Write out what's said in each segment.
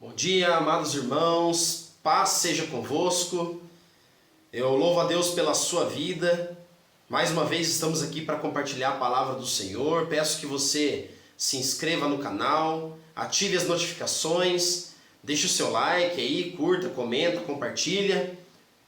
Bom dia, amados irmãos, paz seja convosco. Eu louvo a Deus pela sua vida. Mais uma vez estamos aqui para compartilhar a palavra do Senhor. Peço que você se inscreva no canal, ative as notificações, deixe o seu like aí, curta, comenta, compartilha,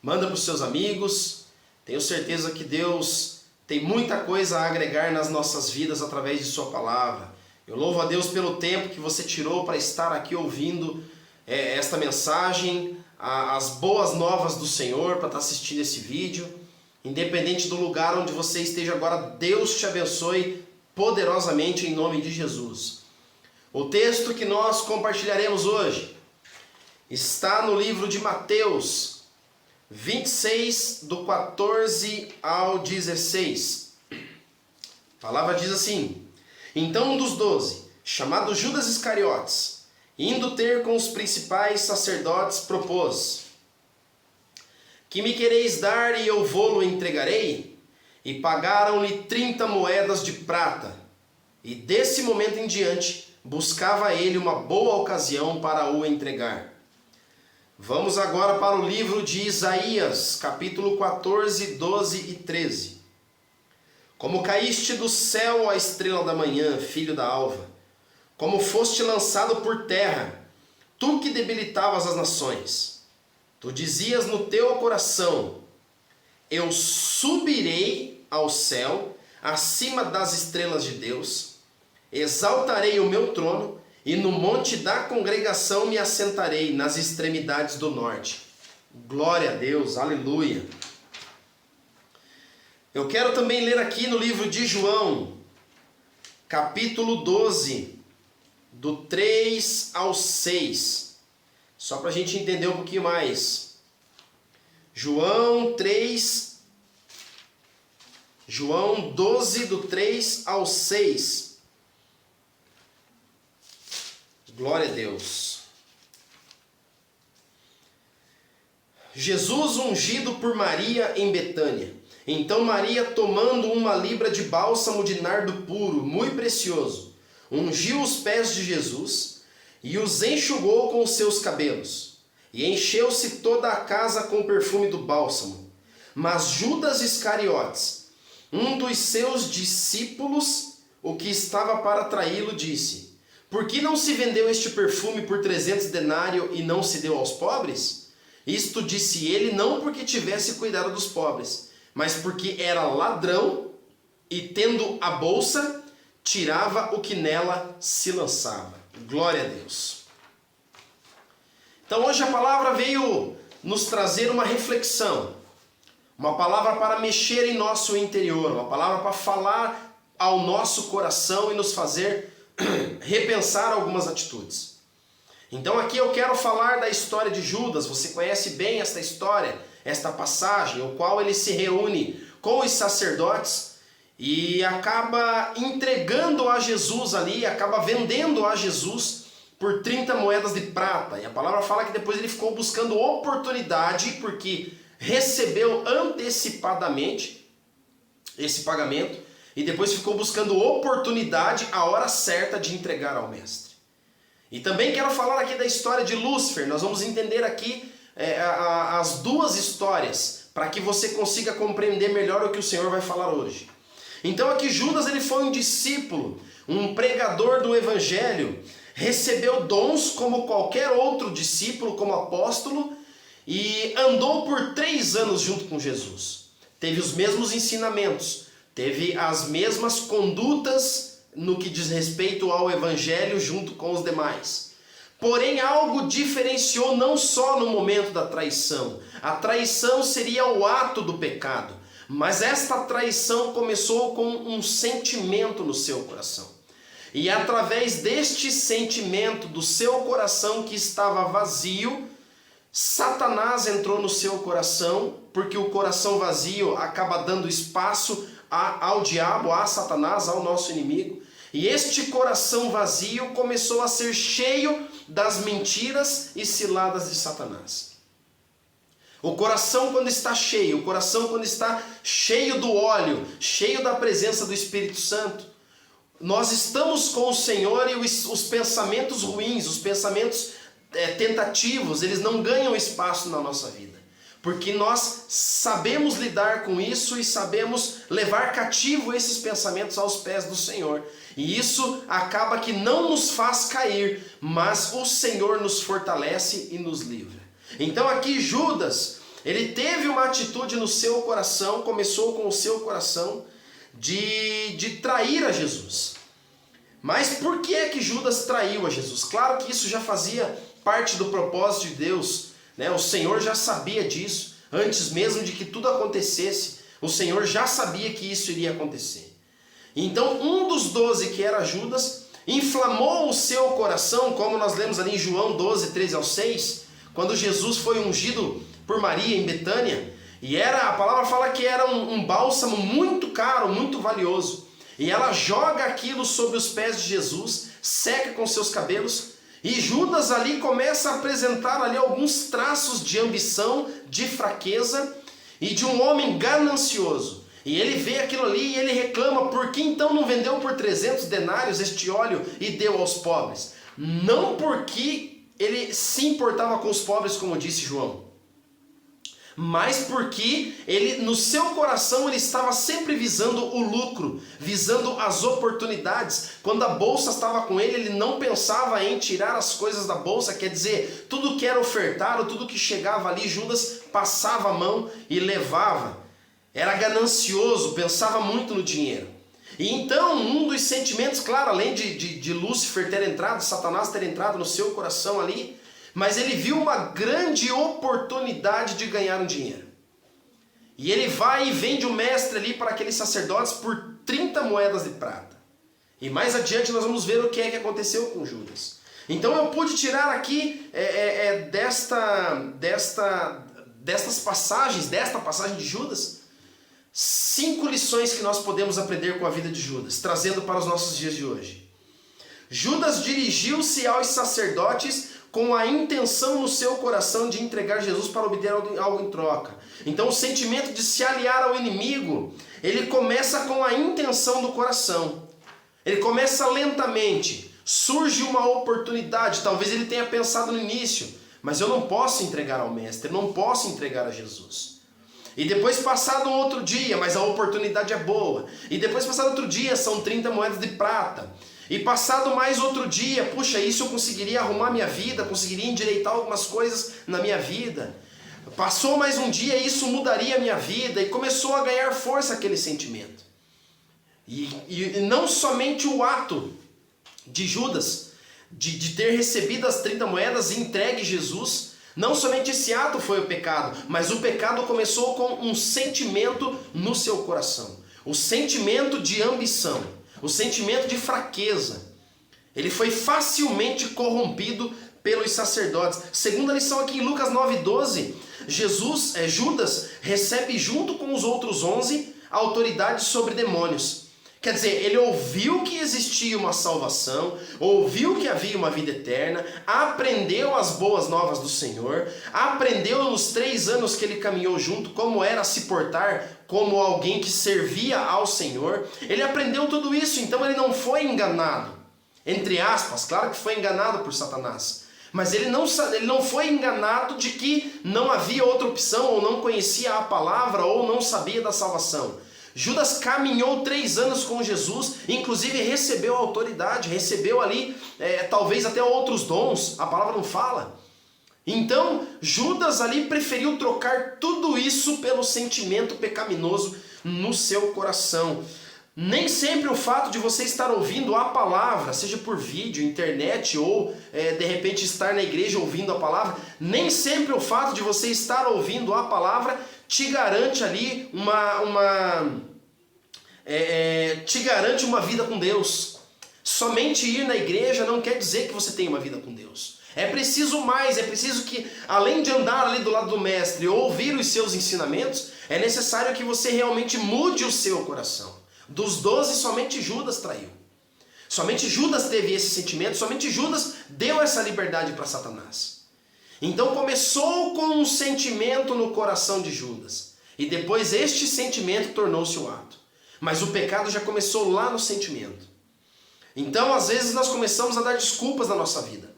manda para os seus amigos. Tenho certeza que Deus tem muita coisa a agregar nas nossas vidas através de sua palavra. Eu louvo a Deus pelo tempo que você tirou para estar aqui ouvindo esta mensagem, as boas novas do Senhor, para estar assistindo esse vídeo. Independente do lugar onde você esteja agora, Deus te abençoe poderosamente em nome de Jesus. O texto que nós compartilharemos hoje está no livro de Mateus 26, do 14 ao 16. A palavra diz assim: Então um dos 12, chamado Judas Iscariotes, indo ter com os principais sacerdotes, propôs: Que me quereis dar e eu vô-lo entregarei? E pagaram-lhe 30 moedas de prata. E desse momento em diante, buscava ele uma boa ocasião para o entregar. Vamos agora para o livro de Isaías, capítulo 14, 12 e 13. Como caíste do céu, a estrela da manhã, filho da alva, como foste lançado por terra, tu que debilitavas as nações. Tu dizias no teu coração: eu subirei ao céu, acima das estrelas de Deus, exaltarei o meu trono, e no monte da congregação me assentarei, nas extremidades do norte. Glória a Deus, aleluia. Eu quero também ler aqui no livro de João, capítulo 12, do 3 ao 6. Só para a gente entender um pouquinho mais. João 12, do 3 ao 6. Glória a Deus. Jesus ungido por Maria em Betânia. Então Maria, tomando uma libra de bálsamo de nardo puro, muito precioso, ungiu os pés de Jesus e os enxugou com os seus cabelos. E encheu-se toda a casa com o perfume do bálsamo. Mas Judas Iscariotes, um dos seus discípulos, o que estava para traí-lo, disse: Por que não se vendeu este perfume por 300 denários e não se deu aos pobres? Isto disse ele não porque tivesse cuidado dos pobres, mas porque era ladrão e, tendo a bolsa, tirava o que nela se lançava. Glória a Deus. Então hoje a palavra veio nos trazer uma reflexão, uma palavra para mexer em nosso interior, uma palavra para falar ao nosso coração e nos fazer repensar algumas atitudes. Então aqui eu quero falar da história de Judas. Você conhece bem esta história, esta passagem, o qual ele se reúne com os sacerdotes e acaba entregando a Jesus ali, acaba vendendo a Jesus por 30 moedas de prata. E a palavra fala que depois ele ficou buscando oportunidade, porque recebeu antecipadamente esse pagamento, e depois ficou buscando oportunidade, a hora certa de entregar ao mestre. E também quero falar aqui da história de Lúcifer. Nós vamos entender aqui as duas histórias, para que você consiga compreender melhor o que o Senhor vai falar hoje. Então aqui Judas, ele foi um discípulo, um pregador do Evangelho, recebeu dons como qualquer outro discípulo, como apóstolo, e andou por 3 anos junto com Jesus. Teve os mesmos ensinamentos, teve as mesmas condutas no que diz respeito ao Evangelho junto com os demais. Porém, algo diferenciou não só no momento da traição. A traição seria o ato do pecado, mas esta traição começou com um sentimento no seu coração. E através deste sentimento do seu coração que estava vazio, Satanás entrou no seu coração, porque o coração vazio acaba dando espaço ao diabo, a Satanás, ao nosso inimigo. E este coração vazio começou a ser cheio das mentiras e ciladas de Satanás. O coração quando está cheio, o coração quando está cheio do óleo, cheio da presença do Espírito Santo, nós estamos com o Senhor e os pensamentos ruins, os pensamentos tentativos, eles não ganham espaço na nossa vida. Porque nós sabemos lidar com isso e sabemos levar cativo esses pensamentos aos pés do Senhor. E isso acaba que não nos faz cair, mas o Senhor nos fortalece e nos livra. Então aqui Judas, ele teve uma atitude no seu coração, começou com o seu coração, de trair a Jesus. Mas por que é que Judas traiu a Jesus? Claro que isso já fazia parte do propósito de Deus, né? O Senhor já sabia disso, antes mesmo de que tudo acontecesse, o Senhor já sabia que isso iria acontecer. Então um dos 12, que era Judas, inflamou o seu coração, como nós lemos ali em João 12, 13 ao 6, quando Jesus foi ungido por Maria em Betânia, e a palavra fala que era um bálsamo muito caro, muito valioso, e ela joga aquilo sobre os pés de Jesus, seca com seus cabelos, e Judas ali começa a apresentar ali alguns traços de ambição, de fraqueza e de um homem ganancioso. E ele vê aquilo ali e ele reclama: por que então não vendeu por 300 denários este óleo e deu aos pobres? Não porque ele se importava com os pobres, como disse João, mas porque ele, no seu coração, ele estava sempre visando o lucro, visando as oportunidades. Quando a bolsa estava com ele, ele não pensava em tirar as coisas da bolsa, quer dizer, tudo que era ofertado, tudo que chegava ali, Judas passava a mão e levava. Era ganancioso, pensava muito no dinheiro. E então, um dos sentimentos, claro, além de Lúcifer ter entrado, Satanás ter entrado no seu coração ali, mas ele viu uma grande oportunidade de ganhar um dinheiro. E ele vai e vende o mestre ali para aqueles sacerdotes por 30 moedas de prata. E mais adiante nós vamos ver o que é que aconteceu com Judas. Então eu pude tirar aqui desta passagem de Judas, 5 lições que nós podemos aprender com a vida de Judas, trazendo para os nossos dias de hoje. Judas dirigiu-se aos sacerdotes com a intenção no seu coração de entregar Jesus para obter algo em troca. Então o sentimento de se aliar ao inimigo, ele começa com a intenção do coração. Ele começa lentamente, surge uma oportunidade, talvez ele tenha pensado no início, mas eu não posso entregar ao mestre, eu não posso entregar a Jesus. E depois passado um outro dia, mas a oportunidade é boa. E depois passado outro dia, são 30 moedas de prata. E passado mais outro dia, puxa, isso eu conseguiria arrumar minha vida, conseguiria endireitar algumas coisas na minha vida. Passou mais um dia, isso mudaria a minha vida, e começou a ganhar força aquele sentimento. E não somente o ato de Judas, de ter recebido as 30 moedas e entregue Jesus, não somente esse ato foi o pecado, mas o pecado começou com um sentimento no seu coração. O sentimento de ambição. O sentimento de fraqueza. Ele foi facilmente corrompido pelos sacerdotes. Segunda lição aqui em Lucas 9:12, Judas recebe junto com os outros 11 autoridade sobre demônios. Quer dizer, ele ouviu que existia uma salvação, ouviu que havia uma vida eterna, aprendeu as boas novas do Senhor, aprendeu nos 3 anos que ele caminhou junto como era se portar como alguém que servia ao Senhor. Ele aprendeu tudo isso, então ele não foi enganado. Entre aspas, claro que foi enganado por Satanás. Mas ele não foi enganado de que não havia outra opção, ou não conhecia a palavra, ou não sabia da salvação. Judas caminhou 3 anos com Jesus, inclusive recebeu autoridade, recebeu ali talvez até outros dons, a palavra não fala. Então Judas ali preferiu trocar tudo isso pelo sentimento pecaminoso no seu coração. Nem sempre o fato de você estar ouvindo a palavra, seja por vídeo, internet ou de repente estar na igreja ouvindo a palavra, nem sempre o fato de você estar ouvindo a palavra te garante ali te garante uma vida com Deus. Somente ir na igreja não quer dizer que você tem uma vida com Deus. É preciso mais, é preciso que, além de andar ali do lado do mestre ou ouvir os seus ensinamentos, é necessário que você realmente mude o seu coração. Dos 12, somente Judas traiu. Somente Judas teve esse sentimento, somente Judas deu essa liberdade para Satanás. Então começou com um sentimento no coração de Judas. E depois este sentimento tornou-se o ato. Mas o pecado já começou lá no sentimento. Então às vezes nós começamos a dar desculpas na nossa vida.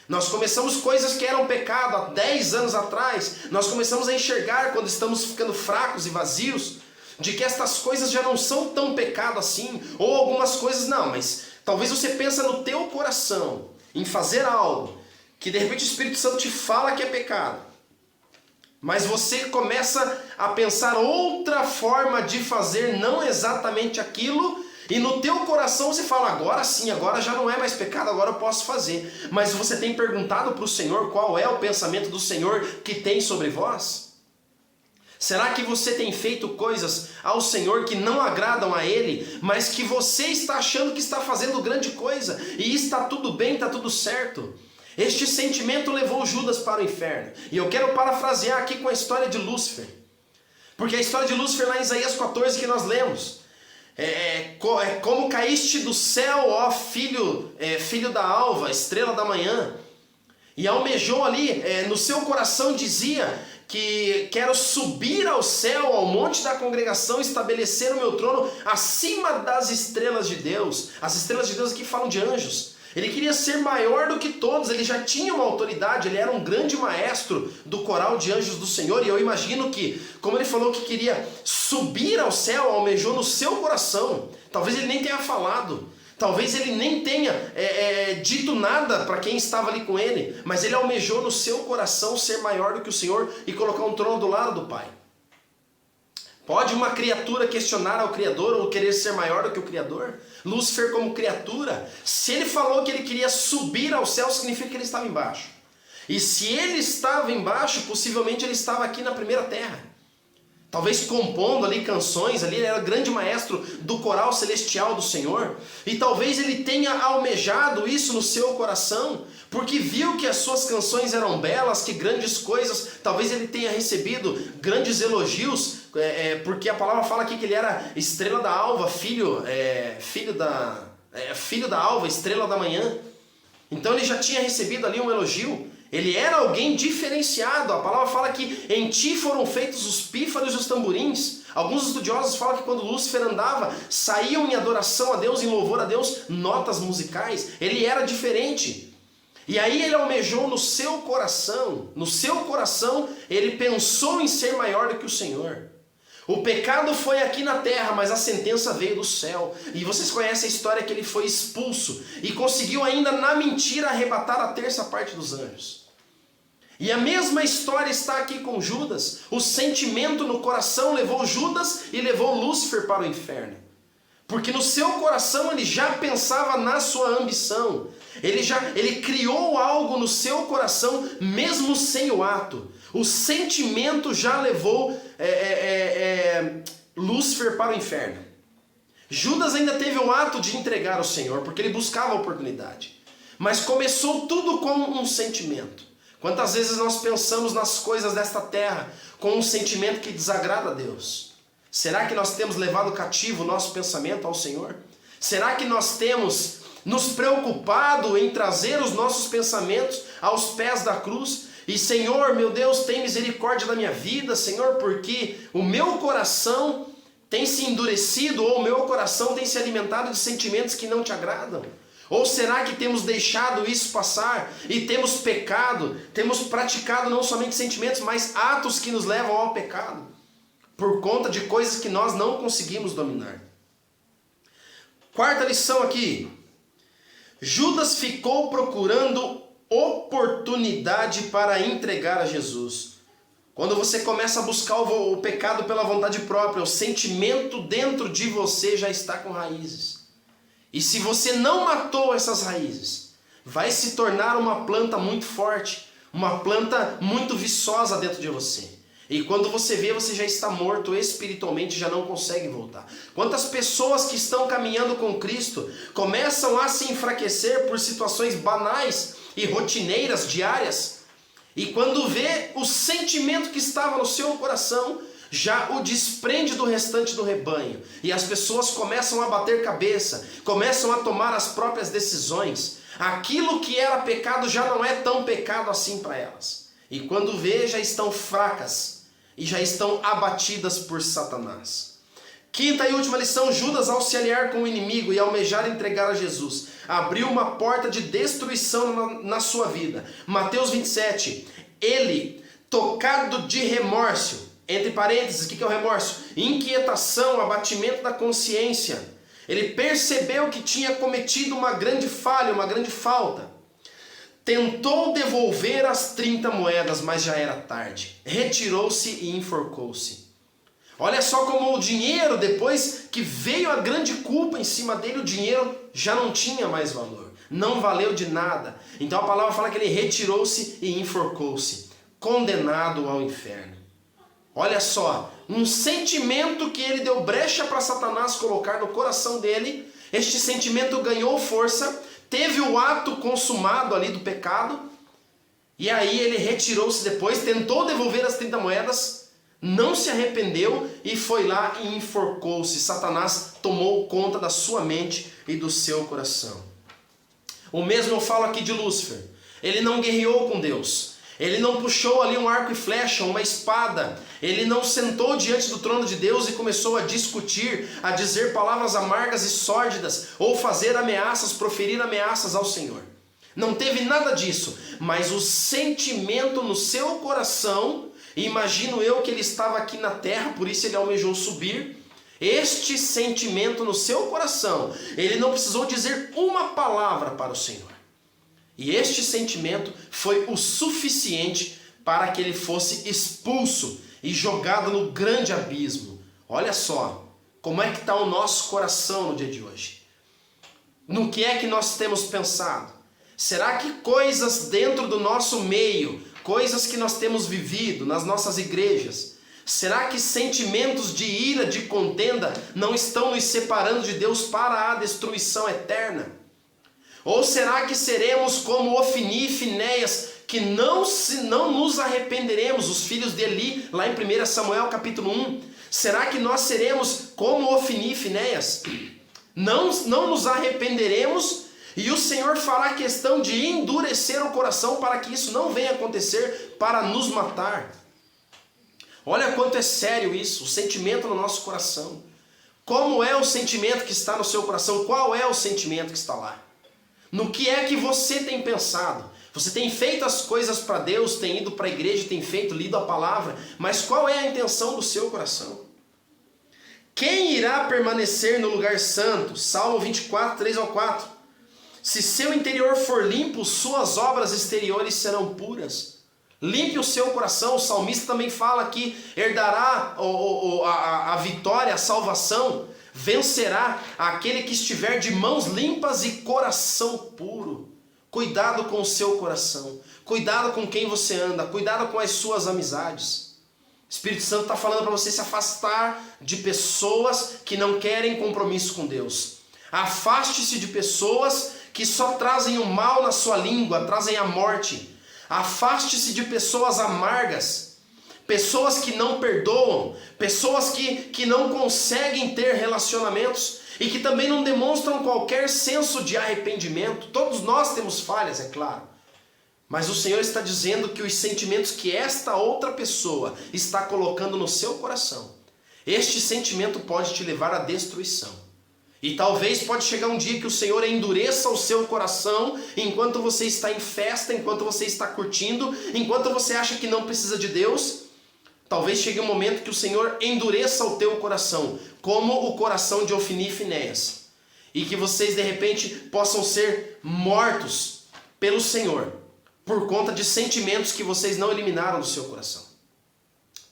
Nós começamos coisas que eram pecado há 10 anos atrás. Nós começamos a enxergar quando estamos ficando fracos e vazios, de que estas coisas já não são tão pecado assim. Ou algumas coisas não, mas talvez você pensa no teu coração em fazer algo que de repente o Espírito Santo te fala que é pecado. Mas você começa a pensar outra forma de fazer, não exatamente aquilo, e no teu coração você fala, agora sim, agora já não é mais pecado, agora eu posso fazer. Mas você tem perguntado para o Senhor qual é o pensamento do Senhor que tem sobre vós? Será que você tem feito coisas ao Senhor que não agradam a Ele, mas que você está achando que está fazendo grande coisa, e está tudo bem, está tudo certo? Este sentimento levou Judas para o inferno. E eu quero parafrasear aqui com a história de Lúcifer. Porque a história de Lúcifer lá em Isaías 14 que nós lemos. Como caíste do céu, ó filho da alva, estrela da manhã. E almejou ali, no seu coração dizia que quero subir ao céu, ao monte da congregação, estabelecer o meu trono acima das estrelas de Deus. As estrelas de Deus aqui falam de anjos. Ele queria ser maior do que todos, ele já tinha uma autoridade, ele era um grande maestro do coral de anjos do Senhor, e eu imagino que, como ele falou que queria subir ao céu, almejou no seu coração, talvez ele nem tenha falado, talvez ele nem tenha dito nada para quem estava ali com ele, mas ele almejou no seu coração ser maior do que o Senhor e colocar um trono do lado do Pai. Pode uma criatura questionar ao Criador ou querer ser maior do que o Criador? Lúcifer como criatura, se ele falou que ele queria subir ao céu, significa que ele estava embaixo. E se ele estava embaixo, possivelmente ele estava aqui na primeira terra. Talvez compondo ali canções, ali ele era grande maestro do coral celestial do Senhor. E talvez ele tenha almejado isso no seu coração, porque viu que as suas canções eram belas, que grandes coisas, talvez ele tenha recebido grandes elogios, porque a palavra fala aqui que ele era estrela da alva, filho da alva, estrela da manhã. Então ele já tinha recebido ali um elogio. Ele era alguém diferenciado. A palavra fala que em ti foram feitos os pífaros e os tamborins. Alguns estudiosos falam que quando Lúcifer andava, saíam em adoração a Deus, em louvor a Deus, notas musicais. Ele era diferente. E aí ele almejou no seu coração ele pensou em ser maior do que o Senhor. O pecado foi aqui na terra, mas a sentença veio do céu. E vocês conhecem a história que ele foi expulso e conseguiu ainda na mentira arrebatar a terça parte dos anjos. E a mesma história está aqui com Judas. O sentimento no coração levou Judas e levou Lúcifer para o inferno. Porque no seu coração ele já pensava na sua ambição. Ele criou algo no seu coração, mesmo sem o ato. O sentimento já levou Lúcifer para o inferno. Judas ainda teve o ato de entregar ao Senhor, porque ele buscava a oportunidade. Mas começou tudo com um sentimento. Quantas vezes nós pensamos nas coisas desta terra com um sentimento que desagrada a Deus? Será que nós temos levado cativo o nosso pensamento ao Senhor? Será que nós temos nos preocupado em trazer os nossos pensamentos aos pés da cruz? E Senhor, meu Deus, tem misericórdia da minha vida, Senhor, porque o meu coração tem se endurecido ou o meu coração tem se alimentado de sentimentos que não te agradam? Ou será que temos deixado isso passar e temos pecado, temos praticado não somente sentimentos, mas atos que nos levam ao pecado, por conta de coisas que nós não conseguimos dominar? Quarta lição aqui. Judas ficou procurando oportunidade para entregar a Jesus. Quando você começa a buscar o pecado pela vontade própria, o sentimento dentro de você já está com raízes. E se você não matou essas raízes, vai se tornar uma planta muito forte, uma planta muito viçosa dentro de você. E quando você vê, você já está morto espiritualmente, já não consegue voltar. Quantas pessoas que estão caminhando com Cristo começam a se enfraquecer por situações banais e rotineiras, diárias, e quando vê, o sentimento que estava no seu coração já o desprende do restante do rebanho, e as pessoas começam a bater cabeça, começam a tomar as próprias decisões. Aquilo que era pecado já não é tão pecado assim para elas, e quando vê, já estão fracas e já estão abatidas por Satanás. Quinta e última lição: Judas, ao se aliar com o inimigo e almejar entregar a Jesus, abriu uma porta de destruição na sua vida. Mateus 27, ele, tocado de remorso, entre parênteses, o que é o remorso? Inquietação, abatimento da consciência. Ele percebeu que tinha cometido uma grande falha, uma grande falta. Tentou devolver as 30 moedas, mas já era tarde. Retirou-se e enforcou-se. Olha só como o dinheiro, depois que veio a grande culpa em cima dele, o dinheiro já não tinha mais valor. Não valeu de nada. Então a palavra fala que ele retirou-se e enforcou-se, condenado ao inferno. Olha só, um sentimento que ele deu brecha para Satanás colocar no coração dele. Este sentimento ganhou força, teve o ato consumado ali do pecado, e aí ele retirou-se depois, tentou devolver as 30 moedas, não se arrependeu e foi lá e enforcou-se. Satanás tomou conta da sua mente e do seu coração. O mesmo eu falo aqui de Lúcifer. Ele não guerreou com Deus. Ele não puxou ali um arco e flecha, uma espada. Ele não sentou diante do trono de Deus e começou a discutir, a dizer palavras amargas e sórdidas, ou fazer ameaças, proferir ameaças ao Senhor. Não teve nada disso, mas o sentimento no seu coração, e imagino eu que ele estava aqui na terra, por isso ele almejou subir. Este sentimento no seu coração, ele não precisou dizer uma palavra para o Senhor. E este sentimento foi o suficiente para que ele fosse expulso e jogado no grande abismo. Olha só, como é que está o nosso coração no dia de hoje? No que é que nós temos pensado? Será que coisas dentro do nosso meio, coisas que nós temos vivido nas nossas igrejas, será que sentimentos de ira, de contenda, não estão nos separando de Deus para a destruição eterna? Ou será que seremos como Ofni e Finéias, que não nos arrependeremos, os filhos de Eli, lá em 1 Samuel capítulo 1? Será que nós seremos como Ofni e Finéias? Não nos arrependeremos e o Senhor fará questão de endurecer o coração para que isso não venha acontecer, para nos matar. Olha quanto é sério isso, o sentimento no nosso coração. Como é o sentimento que está no seu coração? Qual é o sentimento que está lá? No que é que você tem pensado? Você tem feito as coisas para Deus, tem ido para a igreja, tem lido a palavra, mas qual é a intenção do seu coração? Quem irá permanecer no lugar santo? Salmo 24, 3 ao 4. Se seu interior for limpo, suas obras exteriores serão puras. Limpe o seu coração. O salmista também fala que herdará a vitória, a salvação, vencerá aquele que estiver de mãos limpas e coração puro. Cuidado com o seu coração, cuidado com quem você anda, cuidado com as suas amizades. O Espírito Santo está falando para você se afastar de pessoas que não querem compromisso com Deus. Afaste-se de pessoas que só trazem o mal na sua língua, trazem a morte. Afaste-se de pessoas amargas, pessoas que não perdoam, pessoas que não conseguem ter relacionamentos e que também não demonstram qualquer senso de arrependimento. Todos nós temos falhas, é claro. Mas o Senhor está dizendo que os sentimentos que esta outra pessoa está colocando no seu coração, este sentimento pode te levar à destruição. E talvez pode chegar um dia que o Senhor endureça o seu coração enquanto você está em festa, enquanto você está curtindo, enquanto você acha que não precisa de Deus. Talvez chegue um momento que o Senhor endureça o teu coração, como o coração de Ofni e Finéias. E que vocês de repente possam ser mortos pelo Senhor, por conta de sentimentos que vocês não eliminaram do seu coração.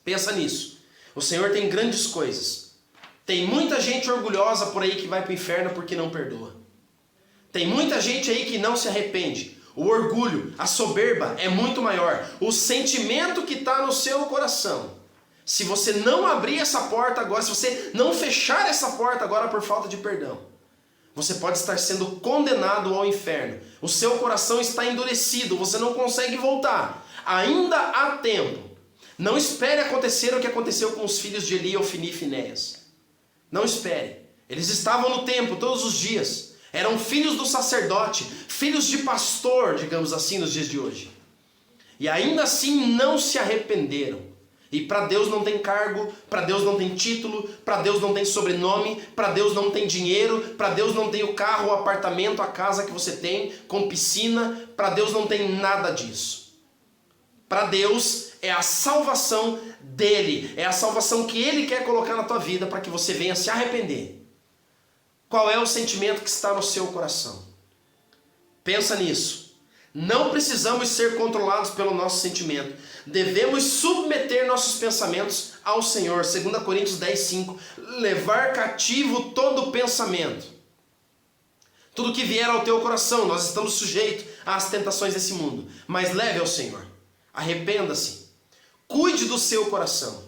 Pensa nisso. O Senhor tem grandes coisas. Tem muita gente orgulhosa por aí que vai para o inferno porque não perdoa. Tem muita gente aí que não se arrepende. O orgulho, a soberba é muito maior. O sentimento que está no seu coração, se você não abrir essa porta agora, se você não fechar essa porta agora por falta de perdão, você pode estar sendo condenado ao inferno. O seu coração está endurecido, você não consegue voltar. Ainda há tempo. Não espere acontecer o que aconteceu com os filhos de Eli, Ofni e Finéias. Não espere. Eles estavam no templo todos os dias. Eram filhos do sacerdote, filhos de pastor, digamos assim, nos dias de hoje. E ainda assim não se arrependeram. E para Deus não tem cargo, para Deus não tem título, para Deus não tem sobrenome, para Deus não tem dinheiro, para Deus não tem o carro, o apartamento, a casa que você tem, com piscina, para Deus não tem nada disso. Para Deus é a salvação dele, é a salvação que ele quer colocar na tua vida para que você venha se arrepender. Qual é o sentimento que está no seu coração? Pensa nisso. Não precisamos ser controlados pelo nosso sentimento. Devemos submeter nossos pensamentos ao Senhor. 2 Coríntios 10:5. Levar cativo todo pensamento. Tudo que vier ao teu coração, nós estamos sujeitos às tentações desse mundo. Mas leve ao Senhor. Arrependa-se. Cuide do seu coração.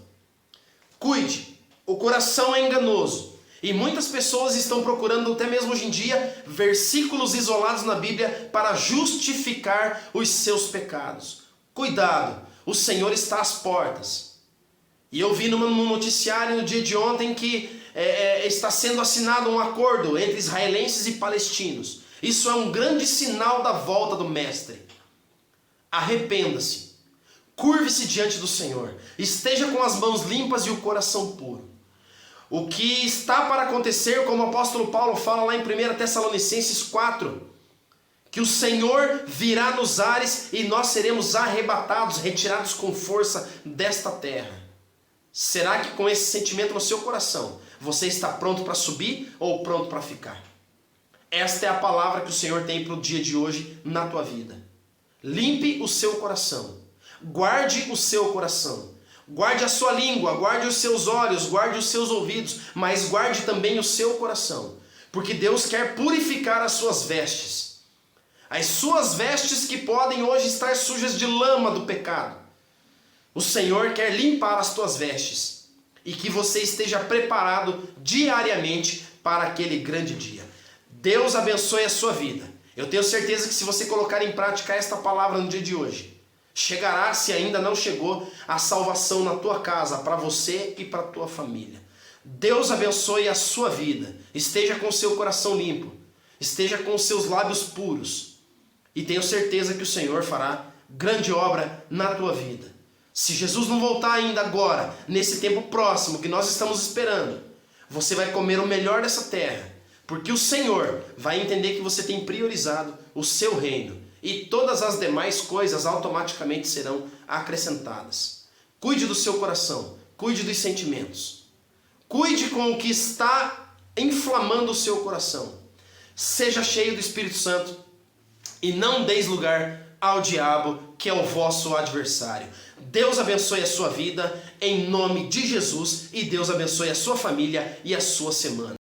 Cuide. O coração é enganoso. E muitas pessoas estão procurando, até mesmo hoje em dia, versículos isolados na Bíblia para justificar os seus pecados. Cuidado, o Senhor está às portas. E eu vi no noticiário no dia de ontem que está sendo assinado um acordo entre israelenses e palestinos. Isso é um grande sinal da volta do Mestre. Arrependa-se. Curve-se diante do Senhor. Esteja com as mãos limpas e o coração puro. O que está para acontecer, como o apóstolo Paulo fala lá em 1 Tessalonicenses 4, que o Senhor virá nos ares e nós seremos arrebatados, retirados com força desta terra. Será que com esse sentimento no seu coração, você está pronto para subir ou pronto para ficar? Esta é a palavra que o Senhor tem para o dia de hoje na tua vida. Limpe o seu coração. Guarde o seu coração. Guarde a sua língua, guarde os seus olhos, guarde os seus ouvidos, mas guarde também o seu coração, porque Deus quer purificar as suas vestes. As suas vestes que podem hoje estar sujas de lama do pecado. O Senhor quer limpar as tuas vestes e que você esteja preparado diariamente para aquele grande dia. Deus abençoe a sua vida. Eu tenho certeza que se você colocar em prática esta palavra no dia de hoje, chegará, se ainda não chegou, a salvação na tua casa, para você e para a tua família. Deus abençoe a sua vida. Esteja com o seu coração limpo. Esteja com os seus lábios puros. E tenho certeza que o Senhor fará grande obra na tua vida. Se Jesus não voltar ainda agora, nesse tempo próximo que nós estamos esperando, você vai comer o melhor dessa terra. Porque o Senhor vai entender que você tem priorizado o seu reino. E todas as demais coisas automaticamente serão acrescentadas. Cuide do seu coração, cuide dos sentimentos. Cuide com o que está inflamando o seu coração. Seja cheio do Espírito Santo e não deis lugar ao diabo, que é o vosso adversário. Deus abençoe a sua vida em nome de Jesus e Deus abençoe a sua família e a sua semana.